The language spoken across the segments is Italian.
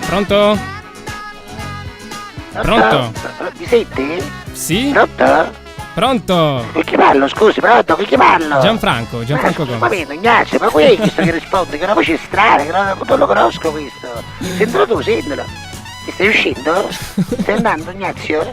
Pronto? Pronto? Mi senti? Sì? Pronto? Pronto? Con chi parlo, scusi, pronto? Con chi parlo? Gianfranco Ma come? vedo, Ignazio, ma qui è questo che risponde? Che è una voce strana, che non lo conosco questo. Sentilo tu, sentilo. Ti stai uscendo? Stai andando, Ignazio?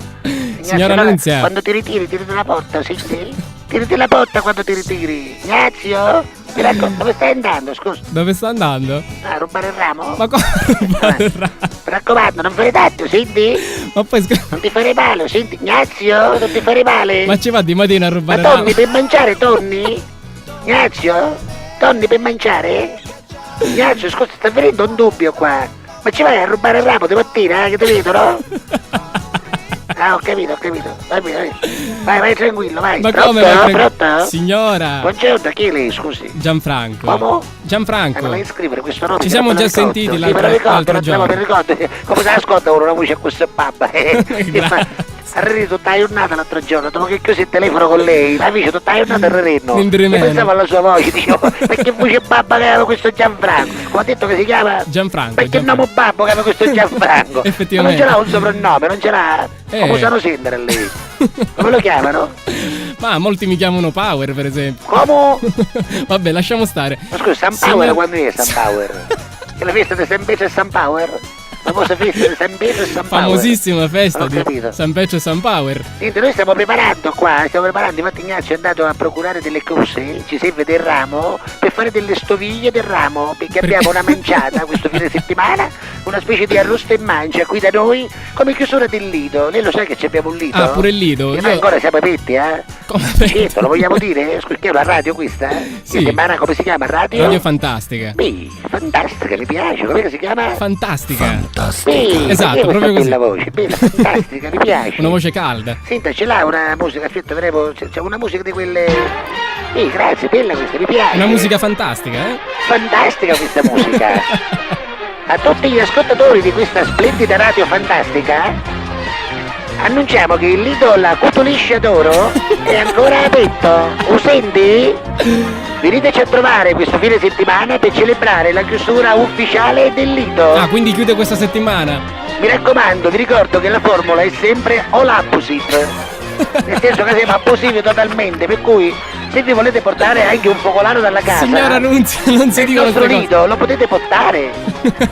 Signora Nunzia. Quando ti ritiri, tiri dalla porta, senti? Tirati la porta quando ti ritiri. Ignazio? Mi raccomando, dove stai andando, scusa? Dove sta andando? A rubare il ramo? Ma come rubare il ramo? Mi raccomando, non fare tanto, senti? Ma poi Non ti fare male, senti, Ignazio? Non ti fare male? Ma ci va di mattina a Ma rubare il ramo? tonni per mangiare, tonni? Ignazio? Tonni per mangiare? Ignazio, scusa, sta venendo un dubbio qua. Ma ci vai a rubare il ramo di mattina, che ti vedo, no? Ah, ho capito. Vai tranquillo, vai. Ma Pronto? come vai Pronto? Signora Buongiorno, chi è lei, scusi? Gianfranco. Come? Gianfranco. Me la scrivere questo nome? Ci siamo già sentiti l'altro giorno. Mi ricordo, come se ascolta una voce a questo babba? Arrivi tutta la giornata l'altro giorno, dopo che chiusi il telefono con lei, la vice tutta la giornata a Renno. E pensavo alla sua voce, dicevo, perché voce babba che aveva questo Gianfranco? Come ha detto che si chiama? Gianfranco. Perché nome babbo che aveva questo Gianfranco? Effettivamente. Ma non ce l'ha un soprannome, non ce l'ha. Come usano sendere lei? Come lo chiamano? Ma molti mi chiamano Power, per esempio. Come? Vabbè, lasciamo stare. Ma scusa, San Power quando è San Power? Che la festa di San Pietro e San Power? La famosa festa di San Pietro e San Power. Famosissima festa di capito. San Pietro e San Power. Niente, noi stiamo preparando qua, infatti Ignazio è andato a procurare delle cose, ci serve del ramo, per fare delle stoviglie del ramo, perché abbiamo una manciata questo fine settimana, una specie di arrosto e mancia qui da noi, come chiusura del lido. Lei lo sa che abbiamo un lido? Ah, pure il lido. E noi ancora siamo aperti, eh? Come aperti? Certo, lo vogliamo dire? Scusi, che è una radio questa? Sì. Che settimana come si chiama? Radio Fantastica. Beh, fantastica, mi piace, come si chiama? Fantastica. Beh, Esatto, perché proprio questa così. bella voce, bella, fantastica, mi piace. Una voce calda. Senta, ce l'ha una musica, aspetta, vedremo, c'è una musica di quelle... grazie, bella questa, mi piace. Una musica fantastica, eh? Fantastica questa musica. A tutti gli ascoltatori di questa splendida radio fantastica, annunciamo che il lido La Cutoliscia d'Oro è ancora aperto. Lo senti? Veniteci a trovare questo fine settimana per celebrare la chiusura ufficiale del lido. Ah, quindi chiude questa settimana. Mi raccomando, vi ricordo che la formula è sempre all opposite, nel senso che siamo opposivi totalmente, per cui se vi volete portare anche un focolare dalla casa, Signora Nunzia, non si il dicono nostro queste cose. nido lo potete portare.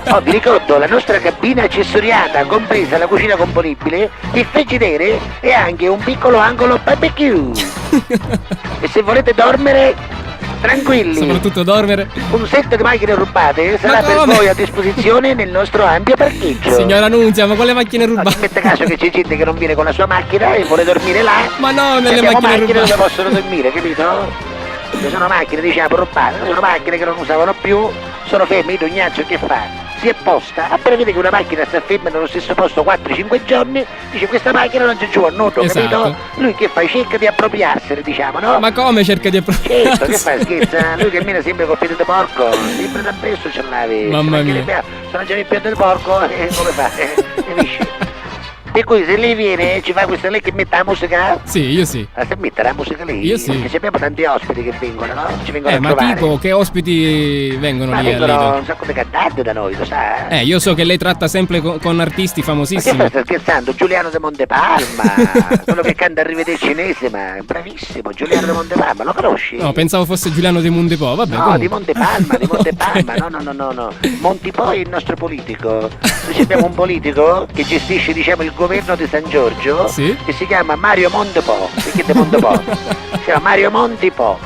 Oh, vi ricordo la nostra cabina accessoriata, compresa la cucina componibile, il friggidere e anche un piccolo angolo barbecue. E se volete dormire, tranquilli, Soprattutto dormire. un set di macchine rubate sarà per come? voi a disposizione nel nostro ampio parcheggio. Signora Nunzia, ma quale macchine No, rubate? mette caso che c'è gente che non viene con la sua macchina e vuole dormire là. Ma no, nelle Abbiamo macchine macchine rubate. dove possono dormire, capito? Ci sono macchine, diciamo, rubate, sono macchine che non usavano più, sono ferme, il Ignazio che fa? Si è posta, appena vede che una macchina sta ferma nello stesso posto 4-5 giorni, dice questa macchina non c'è giù a nuoto, Esatto. capito? Lui che fa? Cerca di appropriarsene, diciamo, no? Ma come cerca di Certo, che appropriarsi? fa, scherza? Lui cammina sempre col piede di porco, sempre da presto ce l'avevi. Mamma mia. Sono già il piede di porco, come fa? Capisci? Per cui se lei viene ci fa questa lei che mette la musica? Sì, io sì. La sa mettere la musica lì? Io sì. Perché abbiamo tanti ospiti che vengono, no? Ci vengono a Ma trovare. tipo, che ospiti vengono Ma lì al vengono Lido? un sacco di cantanti da noi, lo sa? Io so che lei tratta sempre con artisti Ma che famosissimi. fai, sta scherzando? Giuliano de Montepalma, quello che canta Arrivederci cinese, ma è bravissimo, Giuliano de Montepalma, lo conosci? No, pensavo fosse Giuliano De Montepo, vabbè. No, comunque. di Montepalma, no. Montipò è il nostro politico. Noi abbiamo un politico che gestisce, diciamo, il governo di San Giorgio, Sì. che si chiama Mario Montepò. Perché di Montepò? Si chiama Mario Montipò.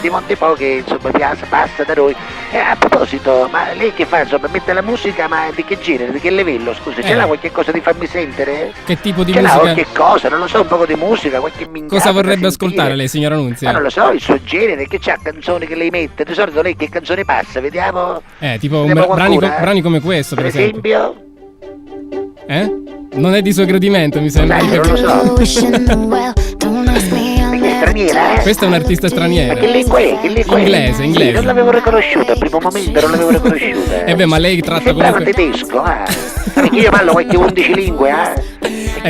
Di Montepò che insomma passa da noi. A proposito, ma lei che fa? Insomma, mette la musica, ma di che genere, di che livello? Scusa, ce l'ha qualche cosa di farmi sentire? Che tipo di Ce l'ha musica? qualche cosa, non lo so, un po' di musica, qualche minchiata Cosa vorrebbe da sentire? ascoltare lei, signora Ma Nunzia? non lo so, il suo genere, che c'ha canzoni che lei mette? Di solito lei che canzone passa, vediamo? Tipo Vediamo brani, qualcuna, brani come questo, per esempio. esempio? Non è di suo gradimento, mi sembra. Dai, non lo so. Perché è straniera, eh? Questa è un'artista Ma straniera. che lingua è? Che lingua è? Inglese, Sì, inglese. non l'avevo riconosciuta, al primo momento non l'avevo riconosciuta. Ma lei tratta Sembrava comunque. tedesco, Perché io parlo qualche 11 lingue,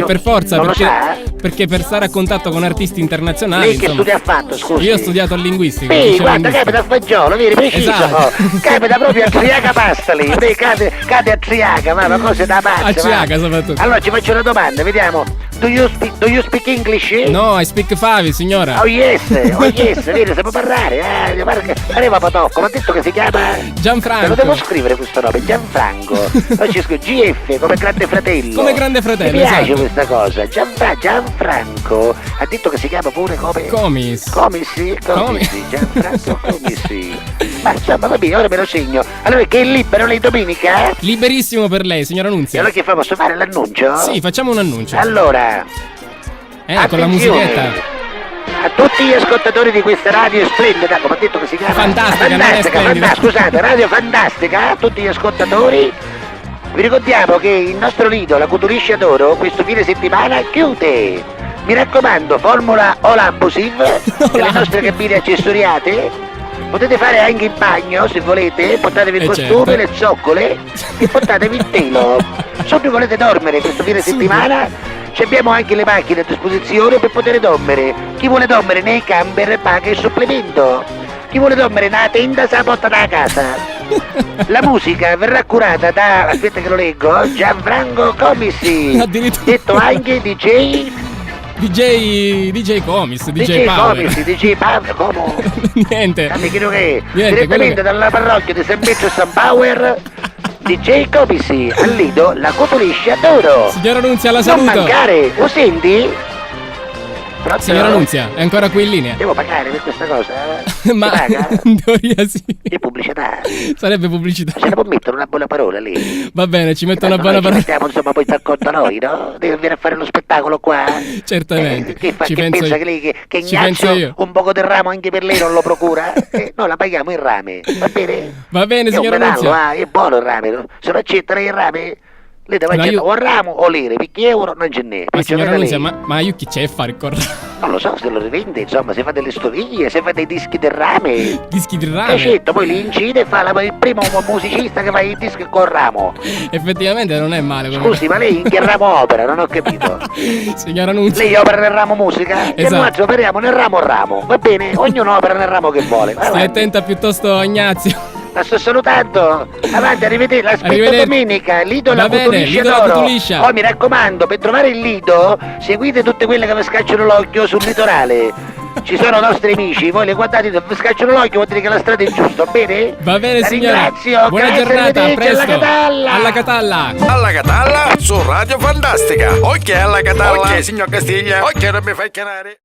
Per forza, non perché lo sa? perché per stare a contatto con artisti internazionali, Lei che insomma, studi ha fatto, scusi? io ho studiato al linguistico. Sì, liceo guarda, linguistico. capita a fagiolo, vedi, preciso. Esatto. Capita proprio a Triaca pasta lì. Lei cade a Triaca, ma cose da pazzo. A Triaca soprattutto. Allora ci faccio una domanda, vediamo. Do you speak English? No, I speak Favi, signora. Oh yes, vedi, sappiamo parlare. Arriva Patocco, ma ha detto che si chiama... Te Gianfranco. lo devo scrivere questo nome, Gianfranco. Poi ci scrivo GF come grande fratello. Come grande fratello, Mi piace esatto. questa cosa. Gianfranco ha detto che si chiama pure come... Comis. Comisi, Gianfranco Comisi. Ma insomma, va bene, ora me lo segno. Allora che è libero lei domenica? Liberissimo per lei, signora E Nunzia. allora che fa? Posso fare l'annuncio? Sì, facciamo un annuncio. Allora, Con la attenzione. musichetta. A tutti gli ascoltatori di questa radio splendida, come ha detto che si chiama? Fantastica, non è splendida. Scusate, radio fantastica, a tutti gli ascoltatori. Vi ricordiamo che il nostro lido, la Cutuliscia d'Oro, questo fine settimana chiude. Mi raccomando, formula Olambusive nelle nostre cabine accessoriate. Potete fare anche in bagno se volete, portatevi il costume, certo. le zoccole e portatevi il telo. Se vi volete dormire questo fine settimana, ci abbiamo anche le macchine a disposizione per poter dormire. Chi vuole dormire nei camper paga il supplemento. Chi vuole dormire nella tenda se la porta da casa. La musica verrà curata da, aspetta che lo leggo, Gianfranco Comisi, Addirittura. detto anche DJ Comis, DJ Power. Comisi, DJ Power, come? Niente. Mi chiedo che Niente, direttamente dalla parrocchia di San Pietro e San Power, DJ Comisi, al lido, la Cutuliscia d'Oro. Signora Nunzia, la Non saluto. mancare, lo senti? Pronto? Signora Nunzia, è ancora qui in linea? Devo pagare per questa cosa? Ma Si paga? in teoria sì. È pubblicità. Sarebbe pubblicità. Se ne può mettere una buona parola lì. Va bene, ci metto una Tanto buona noi ci parola. mettiamo insomma poi per conto noi, no? Deve venire a fare lo spettacolo qua. Certamente. Che Ci che penso pensa io. che lei che Ci penso Ignazio io. un poco del ramo anche per lei non lo procura? No, la paghiamo in rame, va bene? Va bene, È un signora metallo, Nunzia. è buono il rame, no? Se lo accetta lei il rame, lei deve Ma accettare io- o ramo o lire, perché euro non ce n'è. Ma Perciò signora veda Nunzia, lei. ma io chi c'è a fare il Non lo so se lo rivende, insomma, se fa delle stoviglie, se fa dei dischi del rame. dischi di E rame? certo, poi li incide e fa il primo musicista che fa i dischi col ramo. Effettivamente non è male come Scusi, ma lei in che ramo opera? Non ho capito. Signora Nunzia. Lei opera nel ramo musica? E Esatto. noi altri operiamo nel ramo, va bene? Ognuno opera nel ramo che vuole. Vai Stai avanti. attenta piuttosto, Ignazio. La sto salutando. Avanti, arrivederci. L'aspetto Arrivederci. domenica. Lido la Va bene, Cutuliscia Lido la d'Oro. Cutuliscia. Poi mi raccomando, per trovare il Lido, seguite tutte quelle che vi scacciano l'occhio sul litorale. Ci sono nostri amici, voi le guardate, vi scacciano l'occhio, vuol dire che la strada è giusta, va bene? Va bene, La signora. ringrazio. Buona Grazie, giornata, a arrivederci, presto. alla Catalla. Alla Catalla. Alla Catalla su Radio Fantastica. Ok, alla Catalla. Ok, signor Castiglia. Ok, non mi fai chiamare.